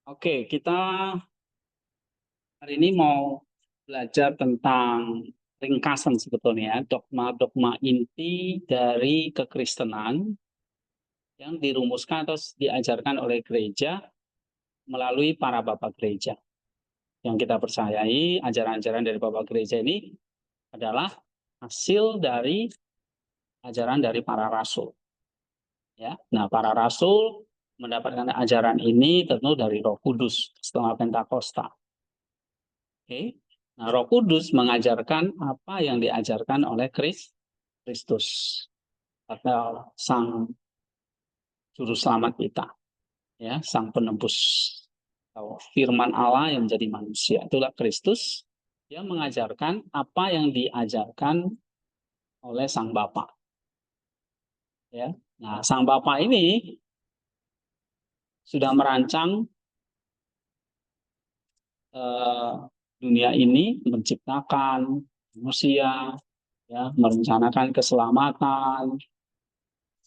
Oke, kita hari ini mau belajar tentang ringkasan sebetulnya dogma-dogma inti dari kekristenan yang dirumuskan atau diajarkan oleh gereja melalui para bapak gereja. Yang kita percayai ajaran-ajaran dari bapak gereja ini adalah hasil dari ajaran dari para rasul. Ya, nah para rasul mendapatkan ajaran ini tentu dari Roh Kudus setelah Pentakosta. Oke. Nah, Roh Kudus mengajarkan apa yang diajarkan oleh Kristus atau Sang Juru Selamat kita, ya, Sang Penebus atau Firman Allah yang menjadi manusia. Itulah Kristus yang mengajarkan apa yang diajarkan oleh Sang Bapa. Ya, nah Sang Bapa ini sudah merancang eh, dunia ini, menciptakan manusia, ya, merencanakan keselamatan.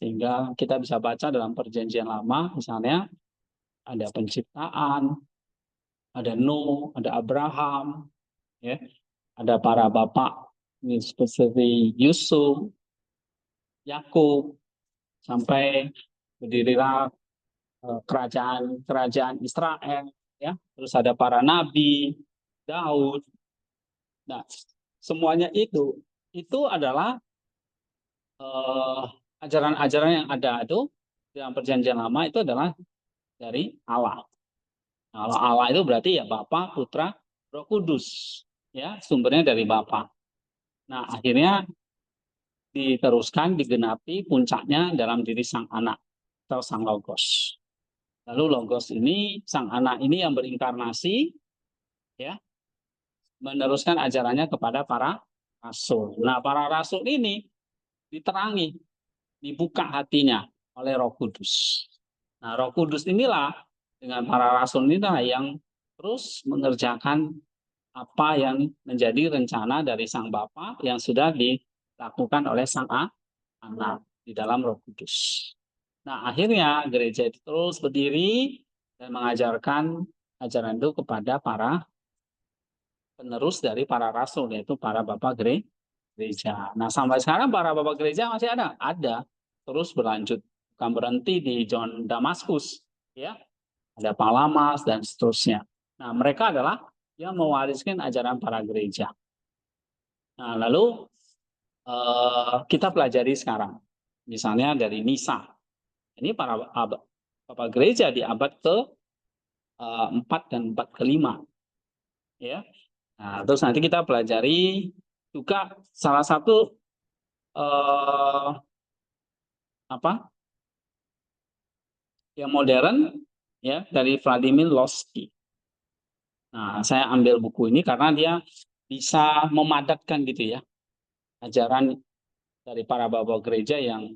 Sehingga kita bisa baca dalam perjanjian lama, misalnya ada penciptaan, ada Nuh, ada Abraham, ya, ada para bapak ini seperti Yusuf, Yakub, sampai berdirilah kerajaan Israel, ya. Terus ada para nabi, Daud. Nah, semuanya itu adalah eh, ajaran-ajaran yang ada itu dalam perjanjian lama itu adalah dari Allah. Kalau Allah itu berarti ya Bapa, Putra, Roh Kudus. Ya, sumbernya dari Bapa. Nah, akhirnya diteruskan, digenapi puncaknya dalam diri Sang Anak atau Sang Logos. Lalu Logos ini, Sang Anak ini yang berinkarnasi, ya, meneruskan ajarannya kepada para rasul. Nah, para rasul ini diterangi, dibuka hatinya oleh Roh Kudus. Nah, Roh Kudus inilah dengan para rasul inilah yang terus mengerjakan apa yang menjadi rencana dari Sang Bapa yang sudah dilakukan oleh Sang Anak di dalam Roh Kudus. Nah, akhirnya gereja itu terus berdiri dan mengajarkan ajaran itu kepada para penerus dari para rasul, yaitu para bapak gereja. Nah, sampai sekarang para bapak gereja masih ada? Ada. Terus berlanjut. Bukan berhenti di John Damaskus. Ya, ada Palamas dan seterusnya. Nah, mereka adalah yang mewariskan ajaran para gereja. Nah, lalu kita pelajari sekarang, misalnya dari Nisa. Ini para bapak gereja di abad ke 4 dan abad ke-5. Ya. Nah, terus nanti kita pelajari juga salah satu eh, apa yang modern, ya, dari Vladimir Lossky. Nah, saya ambil buku ini karena dia bisa memadatkan gitu ya ajaran dari para bapak gereja yang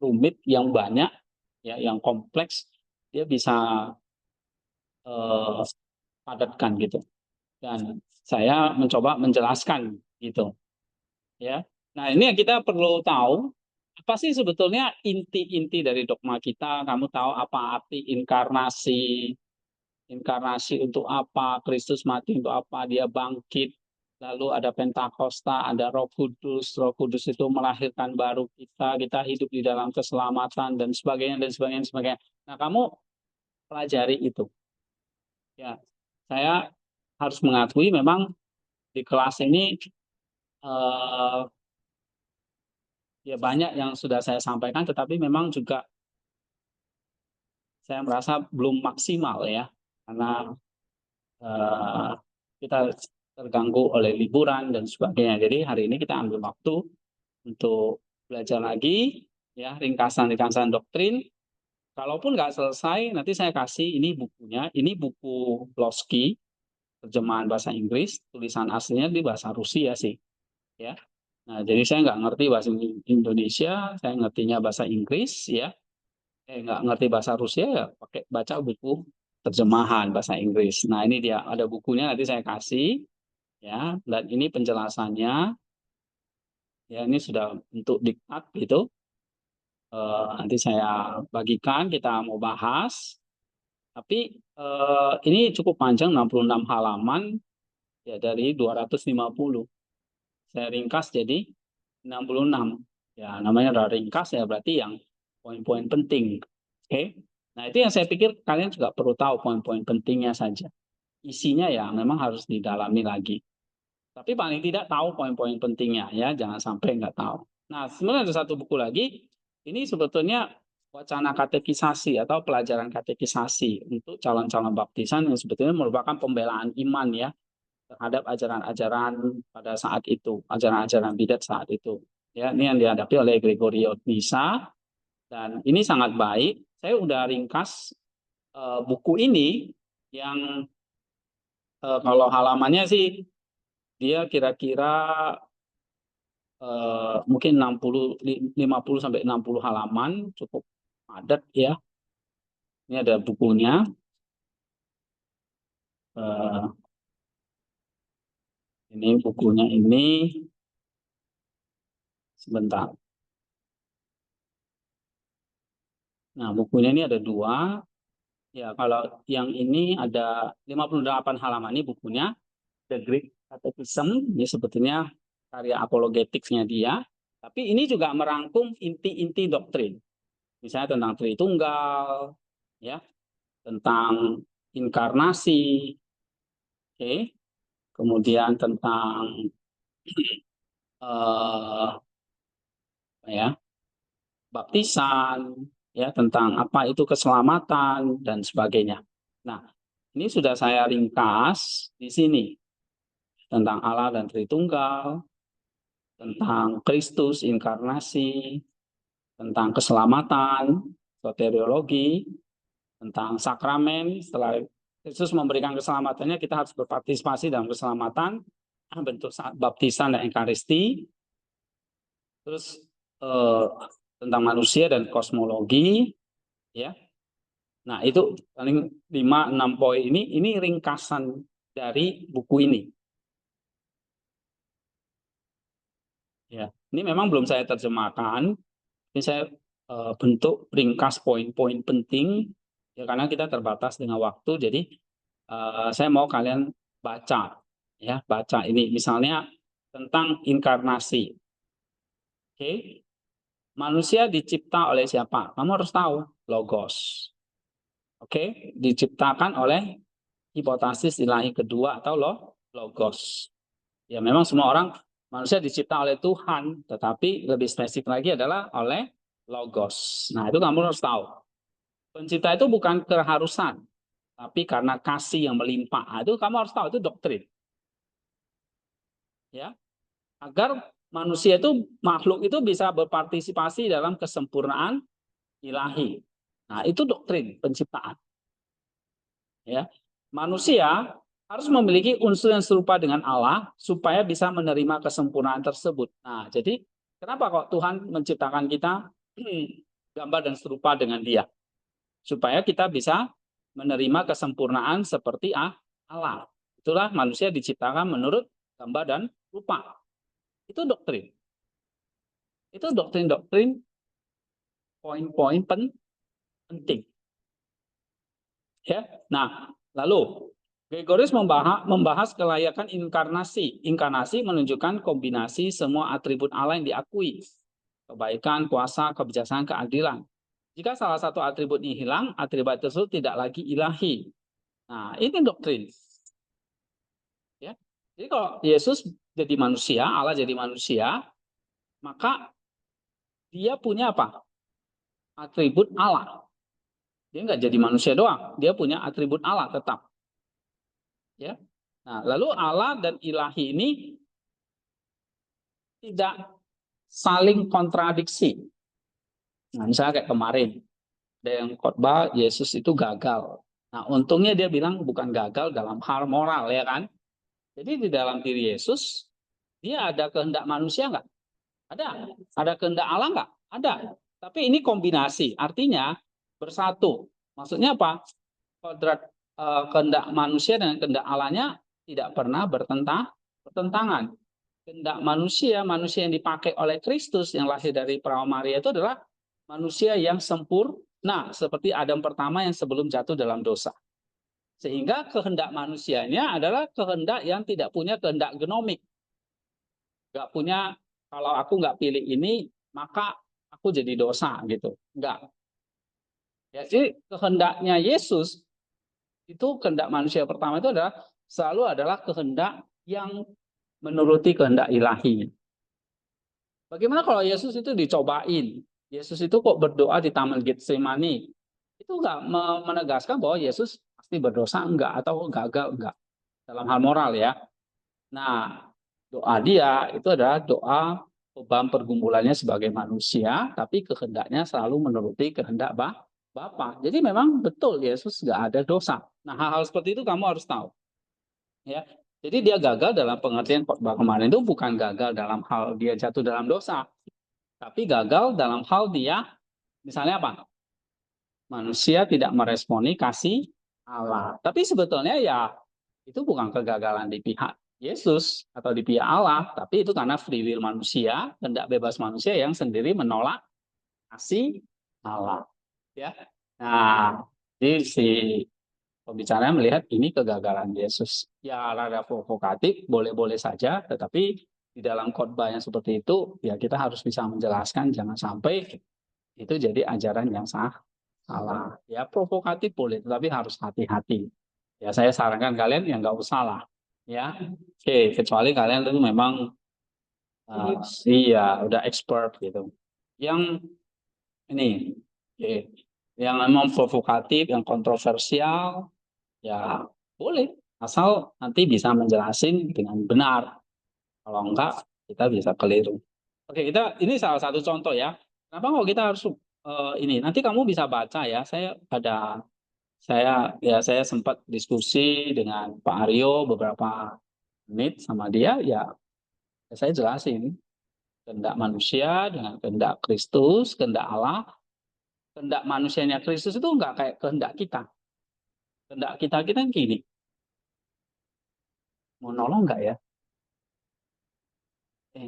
rumit, yang banyak, ya, yang kompleks, dia bisa eh, padatkan gitu. Dan saya mencoba menjelaskan gitu, ya. Nah, ini yang kita perlu tahu apa sih sebetulnya inti-inti dari dogma kita. Kamu tahu apa arti inkarnasi? Inkarnasi untuk apa? Kristus mati untuk apa? Dia bangkit. Lalu ada Pentakosta, ada Roh Kudus. Roh Kudus itu melahirkan baru kita. Kita hidup di dalam keselamatan dan sebagainya dan sebagainya dan sebagainya. Nah, kamu pelajari itu. Ya, saya harus mengakui memang di kelas ini eh, ya banyak yang sudah saya sampaikan, tetapi memang juga saya merasa belum maksimal ya, karena eh, kita terganggu oleh liburan dan sebagainya. Jadi hari ini kita ambil waktu untuk belajar lagi, ya, ringkasan-ringkasan doktrin. Kalaupun nggak selesai, nanti saya kasih ini bukunya. Ini buku Lossky, terjemahan bahasa Inggris, tulisan aslinya di bahasa Rusia sih, ya. Nah, jadi saya nggak ngerti bahasa Indonesia, saya ngertinya bahasa Inggris, ya. Nggak ngerti bahasa Rusia, ya pakai baca buku terjemahan bahasa Inggris. Nah, ini dia ada bukunya, nanti saya kasih, ya. Dan ini penjelasannya, ya, ini sudah untuk diktat gitu. Nanti saya bagikan, kita mau bahas. Tapi ini cukup panjang, 66 halaman ya, dari 250. Saya ringkas jadi 66. Ya, namanya udah ringkas ya, berarti yang poin-poin penting. Oke. Nah, itu yang saya pikir kalian juga perlu tahu poin-poin pentingnya saja. Isinya ya memang harus didalami lagi. Tapi paling tidak tahu poin-poin pentingnya ya, jangan sampai nggak tahu. Nah, sebenarnya ada satu buku lagi. Ini sebetulnya wacana katekisasi atau pelajaran katekisasi untuk calon-calon baptisan yang sebetulnya merupakan pembelaan iman ya terhadap ajaran-ajaran pada saat itu, ajaran-ajaran bidat saat itu. Ya, ini yang dihadapi oleh Gregorio Nisa dan ini sangat baik. Saya udah ringkas buku ini yang kalau halamannya sih dia kira-kira mungkin 50 sampai 60 halaman, cukup padat ya. Ini ada bukunya. Ini bukunya ini sebentar. Nah, bukunya ini ada dua. Ya, kalau yang ini ada 58 halaman ini bukunya The Greek Catechism. Ini sebetulnya karya apologetiknya dia. Tapi ini juga merangkum inti-inti doktrin. Misalnya tentang Tritunggal, ya, tentang inkarnasi, oke, kemudian tentang ya baptisan, ya tentang apa itu keselamatan dan sebagainya. Nah, ini sudah saya ringkas di sini tentang Allah dan Tritunggal, tentang Kristus inkarnasi, tentang keselamatan, soteriologi, tentang sakramen. Setelah Kristus memberikan keselamatannya, kita harus berpartisipasi dalam keselamatan, bentuk baptisan dan ekaristi. Terus tentang manusia dan kosmologi, ya. Nah, itu paling 5-6 poin ini ringkasan dari buku ini. Ya, ini memang belum saya terjemahkan. Ini saya bentuk ringkas poin-poin penting ya karena kita terbatas dengan waktu. Jadi saya mau kalian baca ya, baca ini misalnya tentang inkarnasi. Oke. Manusia dicipta oleh siapa? Kamu harus tahu, Logos. Oke, diciptakan oleh hipotesis ilahi kedua atau Logos. Ya memang semua orang manusia dicipta oleh Tuhan, tetapi lebih spesifik lagi adalah oleh Logos. Nah itu kamu harus tahu. Pencipta itu bukan keharusan, tapi karena kasih yang melimpah. Nah, itu kamu harus tahu, itu doktrin. Ya, agar manusia itu, makhluk itu bisa berpartisipasi dalam kesempurnaan ilahi. Nah itu doktrin penciptaan. Ya, manusia harus memiliki unsur yang serupa dengan Allah supaya bisa menerima kesempurnaan tersebut. Nah, jadi kenapa kok Tuhan menciptakan kita gambar dan serupa dengan Dia? Supaya kita bisa menerima kesempurnaan seperti Allah. Itulah manusia diciptakan menurut gambar dan rupa. Itu doktrin. Itu doktrin-doktrin poin-poin penting. Ya. Nah, lalu Gregorius membahas kelayakan inkarnasi. Inkarnasi menunjukkan kombinasi semua atribut Allah yang diakui. Kebaikan, kuasa, kebijaksanaan, keadilan. Jika salah satu atribut ini hilang, atribut tersebut tidak lagi ilahi. Nah, ini doktrin. Ya. Jadi kalau Yesus jadi manusia, Allah jadi manusia, maka dia punya apa? Atribut Allah. Dia nggak jadi manusia doang, dia punya atribut Allah tetap. Ya. Nah, lalu Allah dan ilahi ini tidak saling kontradiksi. Nah, misalnya kayak kemarin, ada yang khotbah Yesus itu gagal. Nah, untungnya dia bilang bukan gagal dalam hal moral, ya kan? Jadi di dalam diri Yesus, dia ada kehendak manusia nggak? Ada. Ada kehendak Allah nggak? Ada. Tapi ini kombinasi, artinya bersatu. Maksudnya apa? Kodrat kehendak manusia dan kehendak Allahnya tidak pernah bertentangan. Kehendak manusia yang dipakai oleh Kristus yang lahir dari perawan Maria itu adalah manusia yang sempurna. Nah, seperti Adam pertama yang sebelum jatuh dalam dosa. Sehingga kehendak manusianya adalah kehendak yang tidak punya kehendak genomik. Nggak punya, kalau aku nggak pilih ini, maka aku jadi dosa gitu. Nggak. Ya, jadi kehendaknya Yesus, itu kehendak manusia pertama itu adalah selalu adalah kehendak yang menuruti kehendak ilahi. Bagaimana kalau Yesus itu dicobain? Yesus itu kok berdoa di Taman Getsemani? Itu nggak menegaskan bahwa Yesus pasti berdosa, enggak, atau gagal, enggak. Dalam hal moral ya. Nah, doa dia itu adalah doa beban pergumulannya sebagai manusia, tapi kehendaknya selalu menuruti kehendak Bapa. Jadi memang betul Yesus nggak ada dosa. Nah, hal-hal seperti itu kamu harus tahu. Ya, jadi dia gagal dalam pengertian khotbah kemarin itu bukan gagal dalam hal dia jatuh dalam dosa, tapi gagal dalam hal dia, misalnya apa? Manusia tidak meresponi kasih Allah. Tapi sebetulnya ya itu bukan kegagalan di pihak Yesus atau di pihak Allah, tapi itu karena free will manusia, kehendak bebas manusia yang sendiri menolak kasih Allah. Ya, nah, jadi si pembicaranya melihat ini kegagalan Yesus. Ya rada provokatif, boleh-boleh saja, tetapi di dalam khotbah yang seperti itu, ya kita harus bisa menjelaskan, jangan sampai itu jadi ajaran yang salah. Ya provokatif boleh, tetapi harus hati-hati. Ya saya sarankan kalian yang nggak usah lah. Ya, oke, kecuali kalian itu memang iya udah expert gitu. Yang ini, oke, yang memang provokatif, yang kontroversial, ya boleh, asal nanti bisa menjelasin dengan benar. Kalau enggak, kita bisa keliru. Oke, kita ini salah satu contoh ya. Kenapa kok kita harus ini? Nanti kamu bisa baca ya. Saya sempat diskusi dengan Pak Aryo beberapa menit sama dia. Ya, saya jelasin kehendak manusia dengan kehendak Kristus, kehendak Allah. Kehendak manusianya Kristus itu enggak kayak kehendak kita. Kehendak kita gini. Mau nolong enggak ya?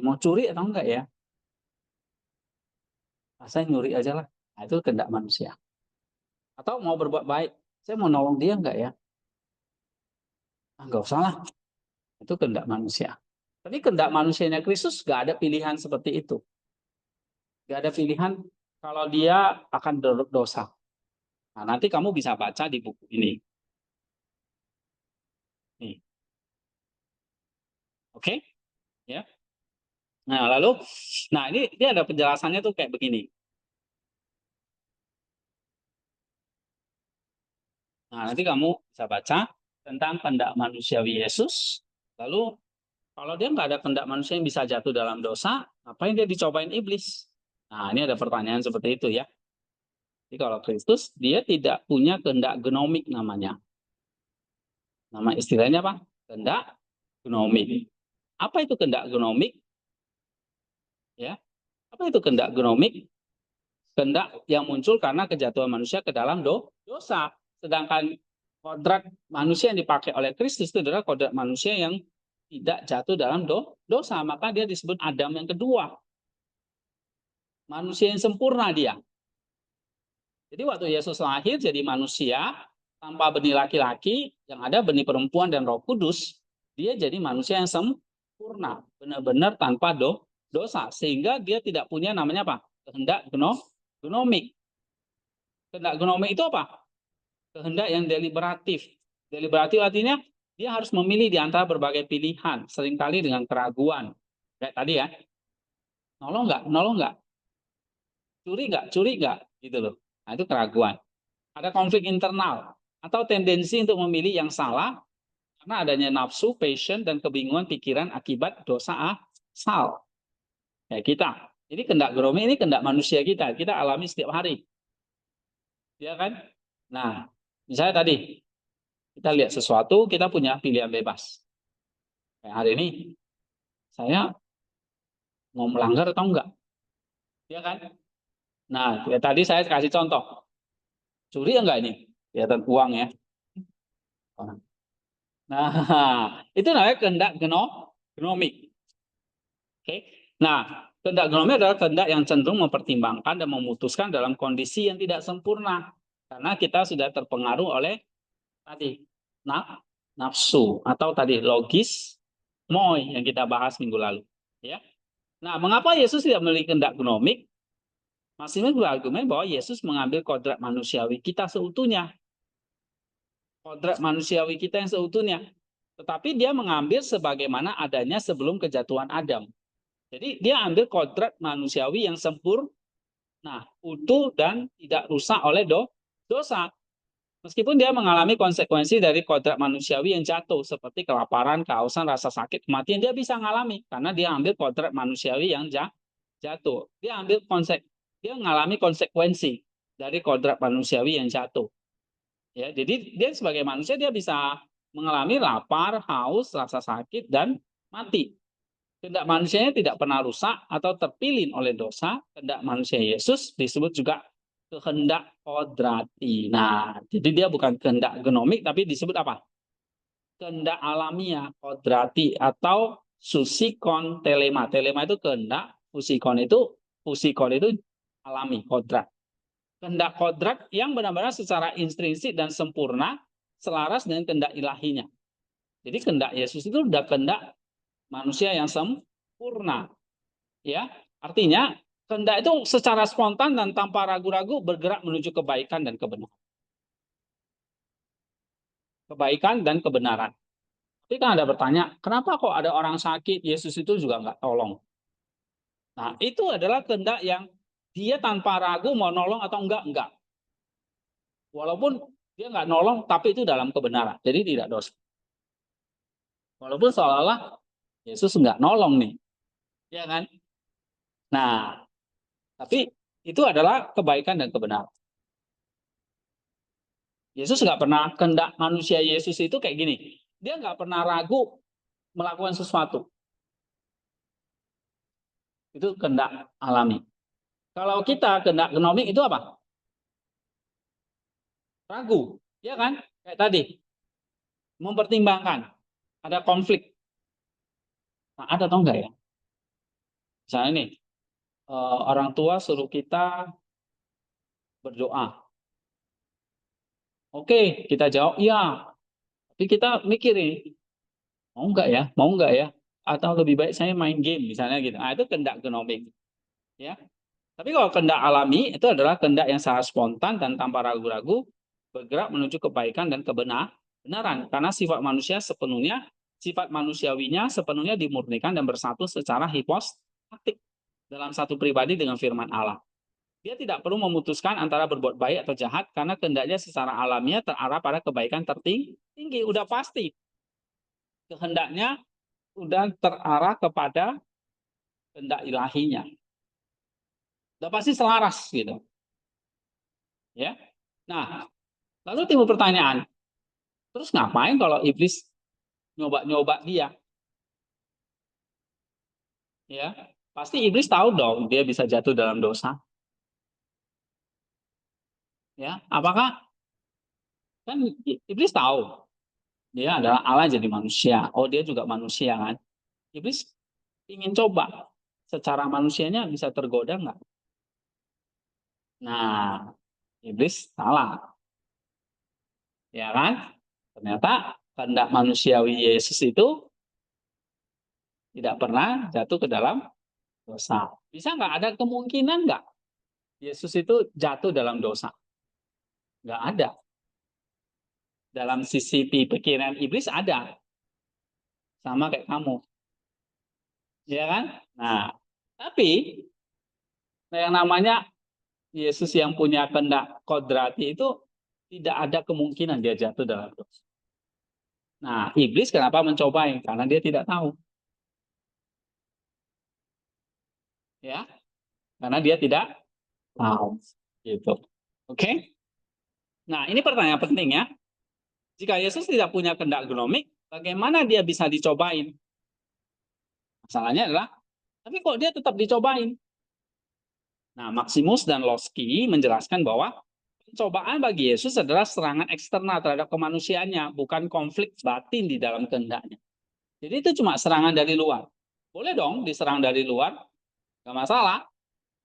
Mau curi atau enggak ya? Saya nyuri aja lah. Nah, itu kehendak manusia. Atau mau berbuat baik, saya mau nolong dia enggak ya? Enggak usah lah. Itu kehendak manusia. Tapi kehendak manusianya Kristus enggak ada pilihan seperti itu. Enggak ada pilihan kalau dia akan dosa. Nah, nanti kamu bisa baca di buku ini. Nih. Oke? Ya. Nah, lalu ini ada penjelasannya tuh kayak begini. Nah, nanti kamu bisa baca tentang kehendak manusiawi Yesus. Lalu kalau dia nggak ada kehendak manusia yang bisa jatuh dalam dosa, ngapain dia dicobain iblis? Nah, ini ada pertanyaan seperti itu ya. Jadi kalau Kristus, dia tidak punya kehendak genomik namanya. Nama istilahnya apa? Kehendak genomik. Apa itu kehendak genomik? Ya, apa itu kehendak genomik? Kehendak yang muncul karena kejatuhan manusia ke dalam dosa. Sedangkan kodrat manusia yang dipakai oleh Kristus itu adalah kodrat manusia yang tidak jatuh dalam dosa. Maka dia disebut Adam yang kedua. Manusia yang sempurna dia. Jadi waktu Yesus lahir jadi manusia tanpa benih laki-laki, yang ada benih perempuan dan Roh Kudus, dia jadi manusia yang sempurna, benar-benar tanpa dosa, sehingga dia tidak punya namanya apa? Kehendak genomik. Kehendak genomik itu apa? Kehendak yang deliberatif. Deliberatif artinya dia harus memilih di antara berbagai pilihan, seringkali dengan keraguan. Kayak tadi ya, nolong nggak, nolong nggak, curi nggak, gitu loh. Nah itu keraguan. Ada konflik internal atau tendensi untuk memilih yang salah karena adanya nafsu, passion, dan kebingungan pikiran akibat dosa asal. Kayak kita. Ini kehendak genomik, ini kehendak manusia kita alami setiap hari. Ya kan? Nah, misalnya tadi kita lihat sesuatu, kita punya pilihan bebas. Kayak hari ini saya mau melanggar atau enggak? Ya kan? Nah, ya tadi saya kasih contoh. Curi enggak ini? Kelihatan uang ya. Nah, itu namanya kehendak genomik. Oke. Nah, Kehendak genomik adalah kehendak yang cenderung mempertimbangkan dan memutuskan dalam kondisi yang tidak sempurna. Karena kita sudah terpengaruh oleh tadi nafsu atau tadi logis moi yang kita bahas minggu lalu. Ya. Nah, mengapa Yesus tidak memiliki kehendak genomik? Maksimus berargumen bahwa Yesus mengambil kodrat manusiawi kita seutuhnya. Kodrat manusiawi kita yang seutuhnya. Tetapi dia mengambil sebagaimana adanya sebelum kejatuhan Adam. Jadi dia ambil kodrat manusiawi yang sempurna, utuh dan tidak rusak oleh dosa. Meskipun dia mengalami konsekuensi dari kodrat manusiawi yang jatuh, seperti kelaparan, kehausan, rasa sakit, kematian, dia bisa mengalami karena dia ambil kodrat manusiawi yang jatuh. Dia mengalami konsekuensi dari kodrat manusiawi yang jatuh. Ya, jadi dia sebagai manusia dia bisa mengalami lapar, haus, rasa sakit dan mati. Kehendak manusianya tidak pernah rusak atau terpilih oleh dosa. Kehendak manusia Yesus disebut juga kehendak kodrati. Nah, jadi dia bukan kehendak genomik, tapi disebut apa? Kehendak alamiah, kodrati, atau susikon telema. Telema itu kehendak, fusikon itu alami, kodrat. Kehendak kodrat yang benar-benar secara intrinsik dan sempurna, selaras dengan kehendak ilahinya. Jadi kehendak Yesus itu sudah kehendak manusia yang sempurna, ya. Artinya kehendak itu secara spontan dan tanpa ragu-ragu bergerak menuju kebaikan dan kebenaran. Kebaikan dan kebenaran. Tapi kan ada bertanya, kenapa kok ada orang sakit Yesus itu juga nggak tolong? Nah, itu adalah kehendak yang dia tanpa ragu mau nolong atau enggak. Walaupun dia nggak nolong, tapi itu dalam kebenaran, jadi tidak dosa. Walaupun seolah-olah Yesus nggak nolong nih, ya kan? Nah, tapi itu adalah kebaikan dan kebenaran. Yesus nggak pernah, kehendak manusia Yesus itu kayak gini. Dia nggak pernah ragu melakukan sesuatu. Itu kehendak alami. Kalau kita kehendak genomik itu apa? Ragu, ya kan? Kayak tadi, mempertimbangkan, ada konflik. Nah, ada atau enggak ya? Misalnya nih, orang tua suruh kita berdoa. Oke, kita jawab iya. Tapi kita mikir nih, mau enggak ya? Atau lebih baik saya main game misalnya gitu. Nah, itu kehendak genomik, ya. Tapi kalau kehendak alami itu adalah kehendak yang sangat spontan dan tanpa ragu-ragu bergerak menuju kebaikan dan kebenaran. Karena sifat manusiawinya sepenuhnya dimurnikan dan bersatu secara hipostatik dalam satu pribadi dengan firman Allah. Dia tidak perlu memutuskan antara berbuat baik atau jahat karena kehendaknya secara alamiah terarah pada kebaikan tertinggi. Udah pasti. Kehendaknya udah terarah kepada kehendak ilahinya. Udah pasti selaras gitu. Ya. Nah, lalu timbul pertanyaan, terus ngapain kalau iblis nyoba-nyoba dia? Ya, pasti iblis tahu dong dia bisa jatuh dalam dosa. Ya, apakah kan iblis tahu dia adalah Allah jadi manusia. Oh, dia juga manusia kan? Iblis ingin coba secara manusianya bisa tergoda nggak? Nah, iblis salah, ya kan? Ternyata kehendak manusiawi Yesus itu tidak pernah jatuh ke dalam dosa. Bisa nggak ada kemungkinan nggak Yesus itu jatuh dalam dosa? Nggak ada. Dalam sisi pikiran iblis ada. Sama kayak kamu. Ya kan? Nah, tapi yang namanya Yesus yang punya kehendak kodrati itu tidak ada kemungkinan dia jatuh dalam dosa. Nah, iblis kenapa mencoba? Karena dia tidak tahu. Ya, karena dia tidak tahu. Gitu. Oke? Nah, ini pertanyaan penting ya. Jika Yesus tidak punya kehendak genomik, bagaimana dia bisa dicobain? Masalahnya adalah, tapi kok dia tetap dicobain? Nah, Maximus dan Lossky menjelaskan bahwa pencobaan bagi Yesus adalah serangan eksternal terhadap kemanusiaannya, bukan konflik batin di dalam kehendaknya. Jadi itu cuma serangan dari luar. Boleh dong diserang dari luar, nggak masalah.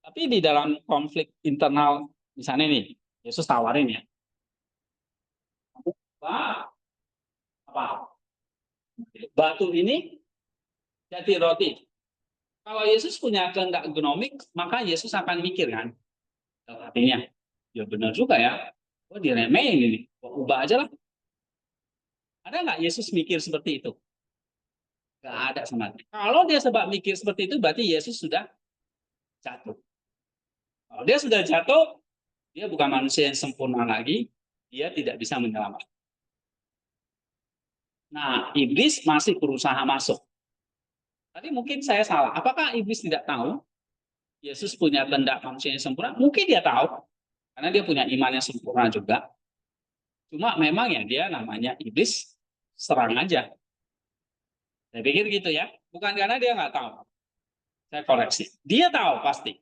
Tapi di dalam konflik internal, misalnya nih, Yesus tawarin ya, apa? Batu ini jadi roti. Kalau Yesus punya kehendak genomik, maka Yesus akan mikir kan, artinya, ya benar juga ya, oh diremehin ini, ubah aja lah. Ada nggak Yesus mikir seperti itu? Nggak ada sama sekali. Kalau dia sebab mikir seperti itu, berarti Yesus sudah jatuh. Kalau dia sudah jatuh, dia bukan manusia yang sempurna lagi, dia tidak bisa menyelamatkan. Nah, iblis masih berusaha masuk. Tadi mungkin saya salah. Apakah iblis tidak tahu Yesus punya kehendak manusia yang sempurna? Mungkin dia tahu, karena dia punya iman yang sempurna juga. Cuma memang ya dia namanya iblis, serang aja. Saya pikir gitu ya. Bukan karena dia nggak tahu. Saya koreksi. Dia tahu pasti.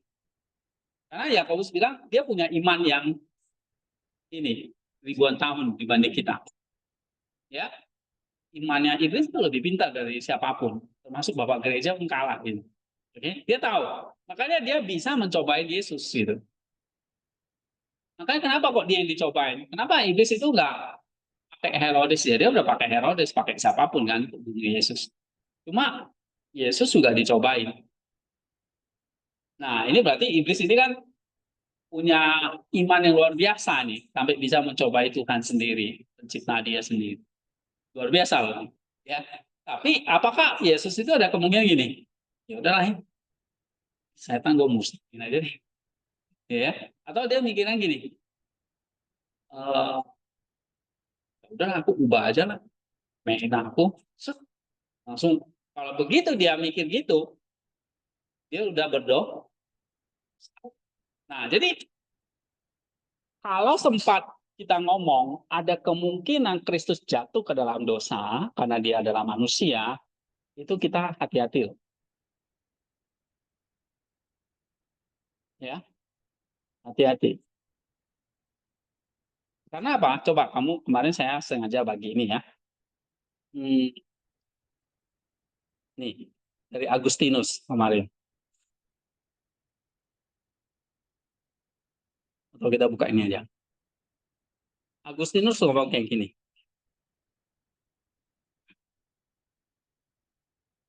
Karena Yakobus bilang dia punya iman yang ini ribuan tahun dibanding kita. Ya, imannya iblis itu lebih pintar dari siapapun, termasuk bapak gereja pun kalah gitu. Oke, dia tahu. Makanya dia bisa mencobain Yesus gitu. Makanya kenapa kok dia yang dicobain? Kenapa iblis itu nggak pakai Herodes ya? Dia udah pakai Herodes, pakai siapapun kan untuk bunuh Yesus. Cuma Yesus juga dicobain. Nah, ini berarti iblis ini kan punya iman yang luar biasa nih, sampai bisa mencobai Tuhan sendiri, pencipta dia sendiri. Luar biasa loh. Ya. Tapi apakah Yesus itu ada kemungkinan gini? Ya udahlah, setan gue musnahkan aja deh. Ya. Atau dia mikirnya gini, udahlah aku ubah aja lah. Main aku. Langsung kalau begitu dia mikir gitu, dia udah berdoa. Nah, jadi kalau sempat kita ngomong ada kemungkinan Kristus jatuh ke dalam dosa karena dia adalah manusia, itu kita hati-hati. Ya, hati-hati. Karena apa? Coba kamu kemarin saya sengaja bagi ini ya. Nih, dari Agustinus kemarin. Atau kita buka ini aja. Agustinus ngomong kayak gini.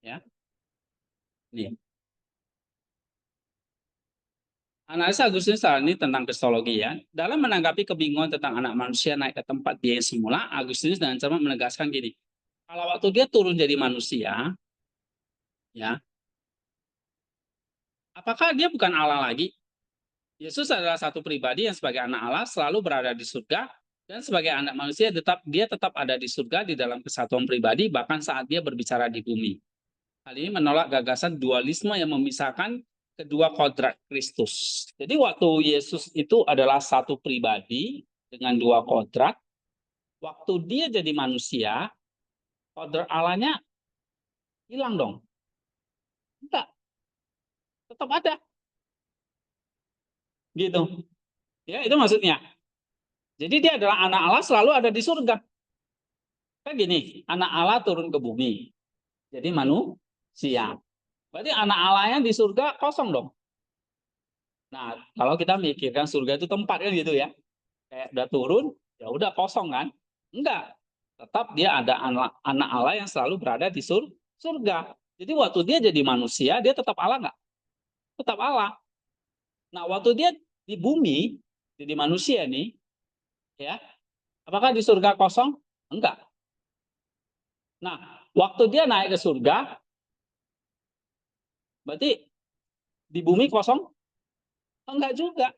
Ya, nih. Analisa Agustinus ini tentang kristologi ya. Dalam menanggapi kebingungan tentang anak manusia naik ke tempat dia yang semula, Agustinus dengan cermat menegaskan gini. Kalau waktu dia turun jadi manusia, ya, apakah dia bukan Allah lagi? Yesus adalah satu pribadi yang sebagai anak Allah selalu berada di surga dan sebagai anak manusia dia tetap ada di surga di dalam kesatuan pribadi bahkan saat dia berbicara di bumi. Hal ini menolak gagasan dualisme yang memisahkan kedua kodrat Kristus. Jadi waktu Yesus itu adalah satu pribadi dengan dua kodrat, waktu dia jadi manusia, kodrat Allahnya hilang dong. Enggak, tetap ada. Gitu. Ya, itu maksudnya. Jadi dia adalah anak Allah selalu ada di surga. Kan gini, anak Allah turun ke bumi. Jadi manusia. Berarti anak Allahnya di surga kosong dong. Nah, kalau kita mikirkan surga itu tempat kan gitu ya. Kayak udah turun, ya udah kosong kan? Enggak. Tetap dia ada anak Allah yang selalu berada di surga. Jadi waktu dia jadi manusia, dia tetap Allah nggak? Tetap Allah. Nah, waktu dia di bumi, jadi manusia nih, ya, apakah di surga kosong? Enggak. Nah, waktu dia naik ke surga, berarti di bumi kosong? Enggak juga.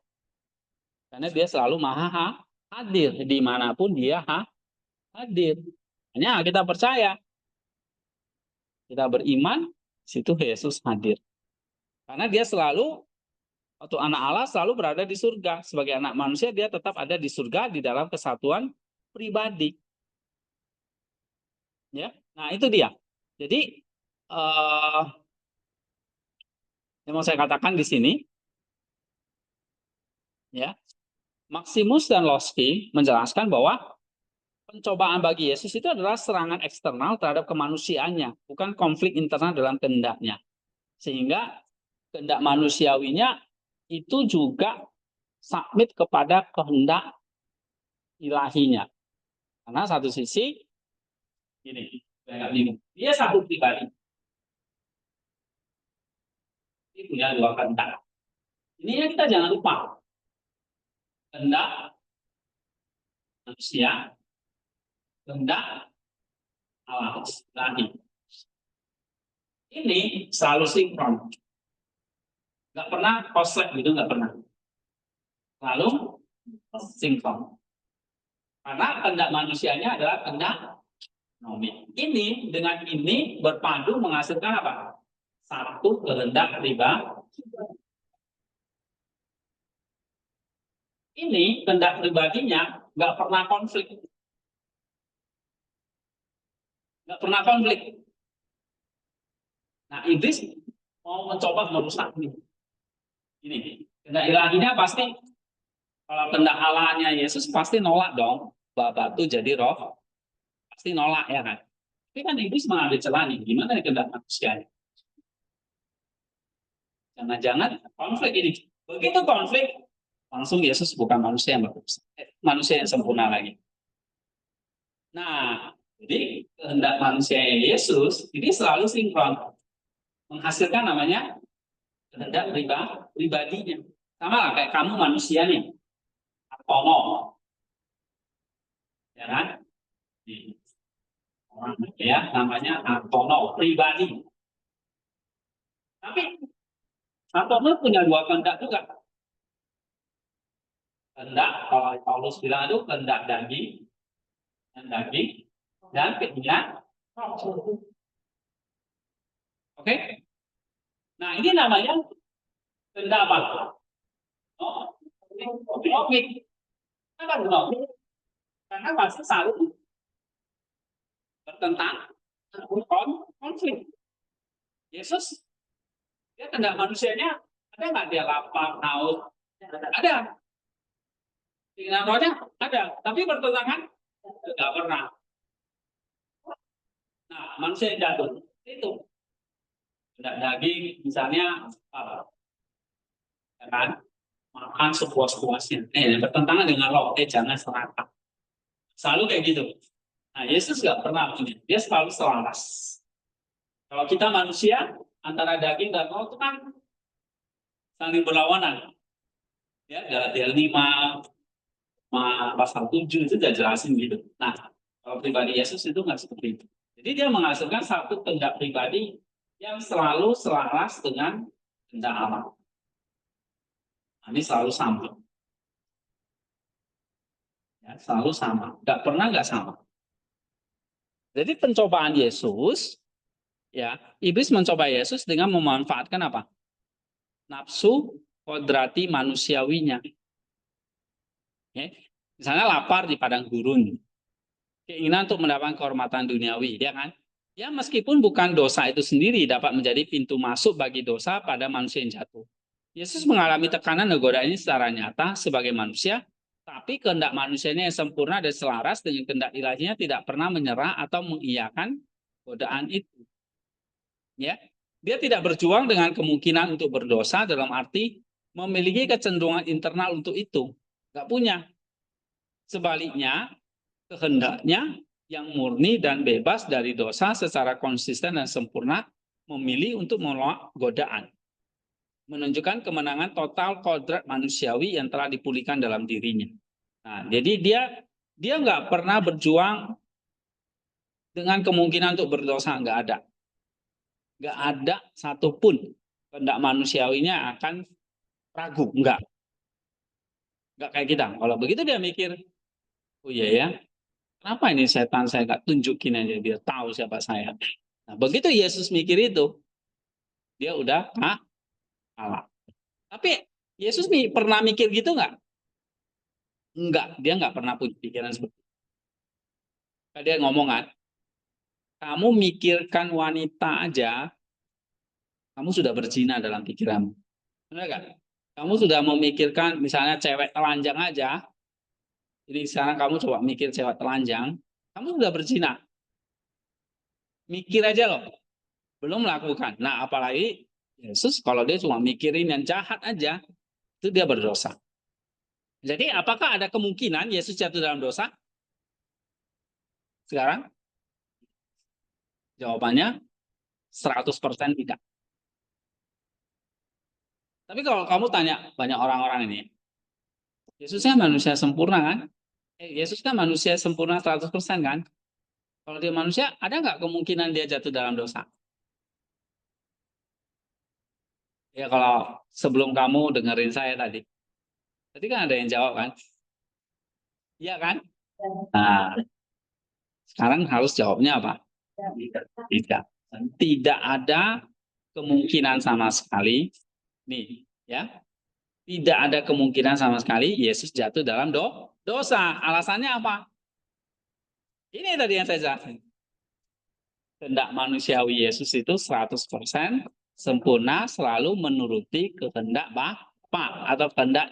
Karena dia selalu maha hadir. Dimanapun dia hadir. Hanya kita percaya. Kita beriman, situ Yesus hadir. Karena dia selalu, atau anak Allah selalu berada di surga. Sebagai anak manusia, dia tetap ada di surga di dalam kesatuan pribadi. Ya, nah itu dia. Jadi, yang mau saya katakan di sini, ya, Maximus dan Lossky menjelaskan bahwa pencobaan bagi Yesus itu adalah serangan eksternal terhadap kemanusiaannya, bukan konflik internal dalam kehendaknya. Sehingga kehendak manusiawinya itu juga submit kepada kehendak ilahinya. Karena satu sisi ini, dia satu pribadi. Ini punya dua kehendak. Ini yang kita jangan lupa. Kehendak manusia, kehendak alam ilahi. Ini selalu sinkron. Nggak pernah koslet gitu, nggak pernah. Lalu sinkron. Karena kehendak manusianya adalah kehendak nomik. Ini dengan ini berpadu menghasilkan apa? Satu kehendak pribadi. Ini kehendak pribadinya nggak pernah konflik. Nggak pernah konflik. Nah, iblis mau mencoba merusak ini. Ini kehendak ilahinya pasti, kalau kehendak Allahnya Yesus pasti nolak dong. Batu jadi roh, pasti nolak ya kan. Tapi kan iblis mengambil celah nih. Gimana kehendak manusianya? Jangan-jangan konflik ini. Begitu konflik, langsung Yesus bukan manusia yang berdosa, manusia yang sempurna lagi. Nah, jadi kehendak manusia Yesus ini selalu sinkron, menghasilkan namanya kehendak pribadinya. Sama lah kayak kamu manusia nih, Apomo, ya kan? Orang ya namanya Apomo pribadi. Tapi Apomo punya dua kehendak juga. Kehendak, kalau Paulus bilang itu kehendak daging, dan keinginan roh. Oke? Nah, ini namanya kehendak apa? Nomik. Kenapa nomik? Karena pasti selalu bertentang, konflik. Yesus, dia kehendak manusianya, ada nggak dia lapar, haus? Ada. Keinginan rohnya ada, tapi bertentangan nggak pernah. Nah, manusia yang jatuh itu kehendak daging, misalnya ya kan, makan sepuas-puasnya. Bertentangan dengan roh. Jangan serakah. Selalu kayak gitu. Nah, Yesus nggak pernah punya. Dia selalu selaras. Kalau kita manusia, antara daging dan roh itu kan saling berlawanan. Ya, Galatia 5, pasal 7 itu sudah jelasin gitu. Nah, kalau pribadi Yesus itu nggak seperti itu. Jadi dia menghasilkan satu kehendak pribadi yang selalu selaras dengan kehendak Allah. Nah, ini selalu sama. Ya, selalu sama. Nggak pernah nggak sama. Jadi pencobaan Yesus, ya, iblis mencoba Yesus dengan memanfaatkan apa? Nafsu kodrati manusiawinya. Ya. Misalnya lapar di padang gurun, keinginan untuk mendapatkan kehormatan duniawi, ya kan? Ya meskipun bukan dosa itu sendiri dapat menjadi pintu masuk bagi dosa pada manusia yang jatuh. Yesus mengalami tekanan dan godaan ini secara nyata sebagai manusia, tapi kehendak manusianya yang sempurna dan selaras dengan kehendak ilahinya tidak pernah menyerah atau mengiyakan godaan itu. Ya, dia tidak berjuang dengan kemungkinan untuk berdosa dalam arti memiliki kecenderungan internal untuk itu. Nggak punya. Sebaliknya, kehendaknya yang murni dan bebas dari dosa secara konsisten dan sempurna memilih untuk menolak godaan. Menunjukkan kemenangan total kodrat manusiawi yang telah dipulihkan dalam dirinya. Nah, jadi dia nggak pernah berjuang dengan kemungkinan untuk berdosa, nggak ada. Nggak ada satupun kehendak manusiawinya akan ragu, nggak kayak kita. Kalau begitu dia mikir, oh iya ya, kenapa ini setan saya nggak tunjukin aja dia tahu siapa saya. Nah, begitu Yesus mikir itu, dia udah kalah. Tapi Yesus pernah mikir gitu nggak? Enggak, dia nggak pernah punya pikiran seperti itu. Dia ngomong kan, kamu mikirkan wanita aja, kamu sudah berzina dalam pikiranmu. Benar nggak? Kamu sudah memikirkan misalnya cewek telanjang aja, jadi sekarang kamu coba mikir cewek telanjang, kamu sudah berzina. Mikir aja loh, belum melakukan. Nah, apalagi Yesus kalau dia cuma mikirin yang jahat aja, itu dia berdosa. Jadi apakah ada kemungkinan Yesus jatuh dalam dosa? Sekarang jawabannya 100% tidak. Tapi kalau kamu tanya banyak orang-orang ini, Yesus kan manusia sempurna kan? Yesus kan manusia sempurna 100% kan? Kalau dia manusia, ada nggak kemungkinan dia jatuh dalam dosa? Ya kalau sebelum kamu dengerin saya tadi kan ada yang jawab kan? Iya kan? Nah, sekarang harus jawabnya apa? Tidak. Tidak ada kemungkinan sama sekali. Nih, ya. Tidak ada kemungkinan sama sekali Yesus jatuh dalam dosa. Alasannya apa? Ini tadi yang saya jelaskan. Kehendak manusiawi Yesus itu 100% sempurna, selalu menuruti kehendak Bapa atau kehendak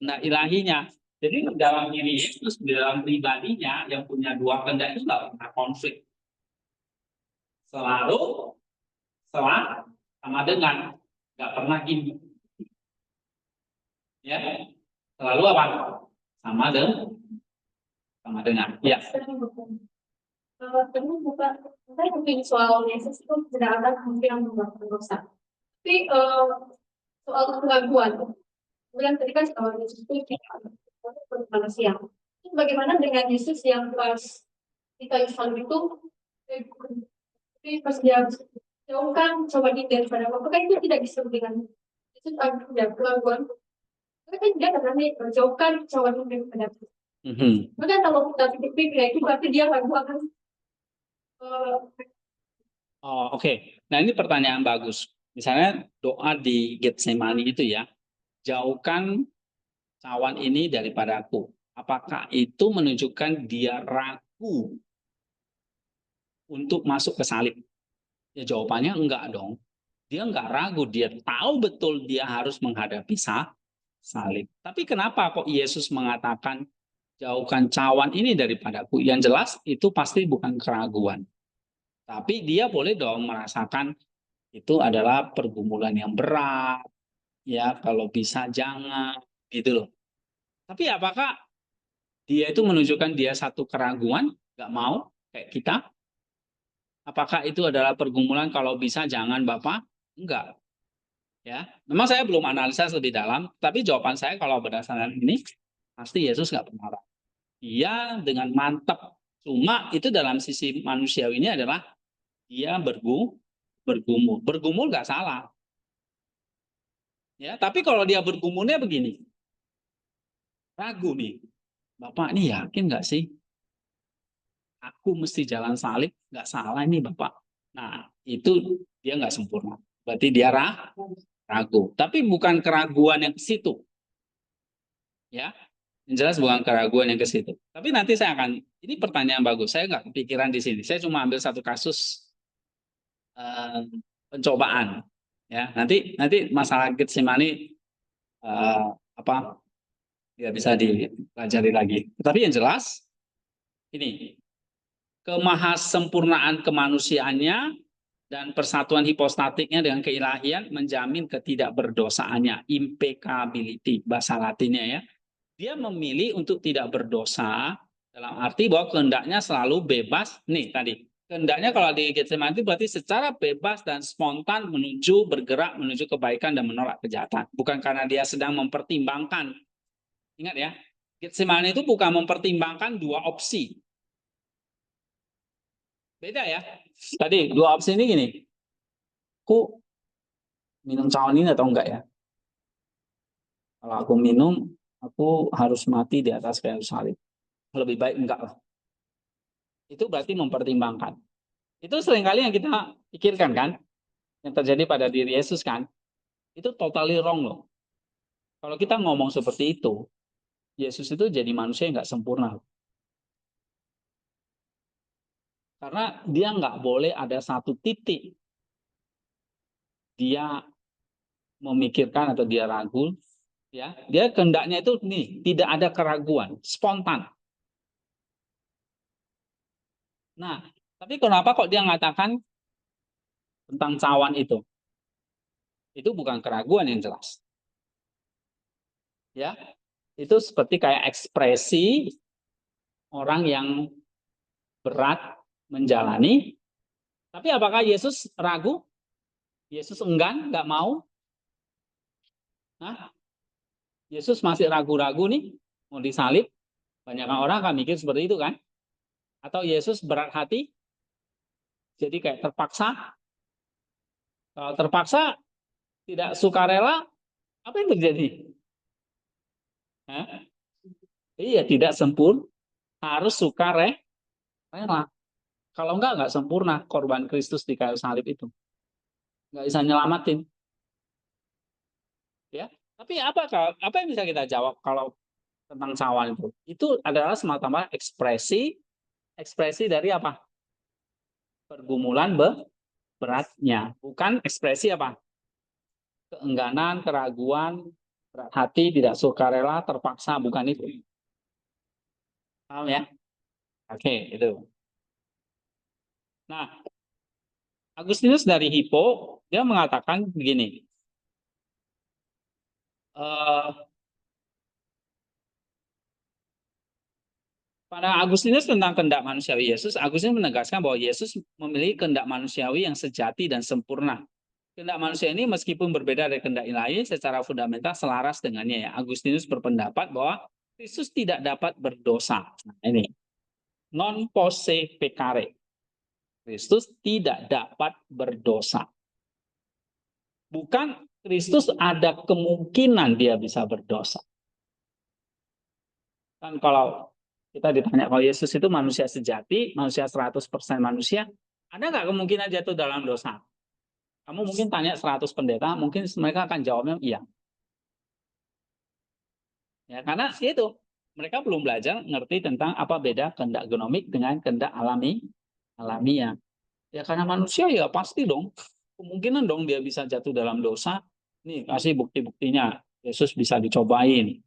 ilahinya. Jadi dalam diri Yesus, di dalam pribadinya yang punya dua kehendak itu nggak pernah konflik. Selalu sama dengan, nggak pernah gini. Ya, selalu apa? Sama dengan. Ya. Tadi bukan, saya mungkin soal Yesus itu tidak ada kemungkinan membuat dosa. Tapi soal keraguan, kemudian tadi kan soal Yesus itu tidak manusia. Bagaimana dengan Yesus yang pas di kayu salib itu, pas dia jauhkan coba daripada apa, kan itu tidak disebut dengan Yesus ada keraguan. Kan dia katanya jauhkan coba daripada apa. Maka kalau kita pikir itu berarti dia ragu akan Oh, oke. Nah, ini pertanyaan bagus. Misalnya doa di Getsemani itu ya, jauhkan cawan ini daripada aku. Apakah itu menunjukkan dia ragu untuk masuk ke salib? Ya jawabannya enggak dong. Dia enggak ragu, dia tahu betul dia harus menghadapi salib. Tapi kenapa kok Yesus mengatakan jauhkan cawan ini daripadaku? Yang jelas itu pasti bukan keraguan. Tapi dia boleh dong merasakan itu adalah pergumulan yang berat, ya kalau bisa jangan, gitu loh. Tapi apakah dia itu menunjukkan dia satu keraguan, nggak mau kayak kita? Apakah itu adalah pergumulan kalau bisa jangan Bapak? Enggak, ya. Memang saya belum analisa lebih dalam, tapi jawaban saya kalau berdasarkan ini pasti Yesus nggak pernah ragu. Dia dengan mantap. Cuma itu dalam sisi manusiawi ini adalah dia bergumul. Bergumul nggak salah. Ya, tapi kalau dia bergumulnya begini, ragu nih, Bapak ini yakin nggak sih? Aku mesti jalan salib, nggak salah ini Bapak. Nah, itu dia nggak sempurna. Berarti dia ragu. Tapi bukan keraguan yang ke situ. Ya, yang jelas bukan keraguan yang ke situ. Tapi nanti saya akan, ini pertanyaan bagus. Saya nggak kepikiran di sini. Saya cuma ambil satu kasus pencobaan. Ya, nanti masalah Getsemani apa ya bisa dipelajari lagi. Tapi yang jelas ini kemahasempurnaan kemanusiaannya dan persatuan hipostatiknya dengan keilahian menjamin ketidakberdosaannya, impeccability bahasa Latinnya ya. Dia memilih untuk tidak berdosa dalam arti bahwa kehendaknya selalu bebas. Nih tadi, kehendaknya kalau di Getsemani itu berarti secara bebas dan spontan bergerak menuju kebaikan dan menolak kejahatan. Bukan karena dia sedang mempertimbangkan. Ingat ya, Getsemani itu bukan mempertimbangkan dua opsi. Beda ya. Tadi dua opsi ini gini. Aku minum cawan ini atau enggak ya? Kalau aku minum, aku harus mati di atas kayu salib. Lebih baik enggak lah. Itu berarti mempertimbangkan. Itu seringkali yang kita pikirkan kan, yang terjadi pada diri Yesus kan, itu totally wrong loh. Kalau kita ngomong seperti itu, Yesus itu jadi manusia yang nggak sempurna. Karena dia nggak boleh ada satu titik dia memikirkan atau dia ragu, ya dia kehendaknya itu nih tidak ada keraguan, spontan. Nah, tapi kenapa kok dia mengatakan tentang cawan itu? Itu bukan keraguan yang jelas. Ya, itu seperti kayak ekspresi orang yang berat menjalani. Tapi apakah Yesus ragu? Yesus enggan, nggak mau? Hah? Yesus masih ragu-ragu nih, mau disalib. Banyak orang akan mikir seperti itu kan? Atau Yesus berat hati, jadi kayak terpaksa. Kalau terpaksa, tidak sukarela, apa yang terjadi? Hah? Iya, tidak sempurna, harus sukarela. Kalau nggak sempurna korban Kristus di kayu salib itu. Nggak bisa nyelamatin. Ya. Tapi apa yang bisa kita jawab kalau tentang cawan itu? Itu adalah semata-mata ekspresi dari apa? Pergumulan beratnya, bukan ekspresi apa? Keengganan, keraguan, berat hati, tidak sukarela, terpaksa, bukan itu. Paham ya? Oke, itu. Nah, Agustinus dari Hippo, dia mengatakan begini, pada Agustinus tentang kehendak manusiawi Yesus, Agustinus menegaskan bahwa Yesus memiliki kehendak manusiawi yang sejati dan sempurna. Kehendak manusia ini meskipun berbeda dari kehendak ilahi, secara fundamental selaras dengannya. Ya. Agustinus berpendapat bahwa Kristus tidak dapat berdosa. Nah, ini non posse peccare. Kristus tidak dapat berdosa. Bukan Kristus ada kemungkinan dia bisa berdosa. Kan kalau kita ditanya kalau Yesus itu manusia sejati, manusia 100% manusia, ada nggak kemungkinan jatuh dalam dosa? Kamu mungkin tanya 100 pendeta, mungkin mereka akan jawabnya iya. Ya, karena itu mereka belum belajar ngerti tentang apa beda kehendak genomik dengan kehendak alamiah. Ya karena manusia ya pasti dong, kemungkinan dong dia bisa jatuh dalam dosa. Nih kasih bukti-buktinya. Yesus bisa dicobain.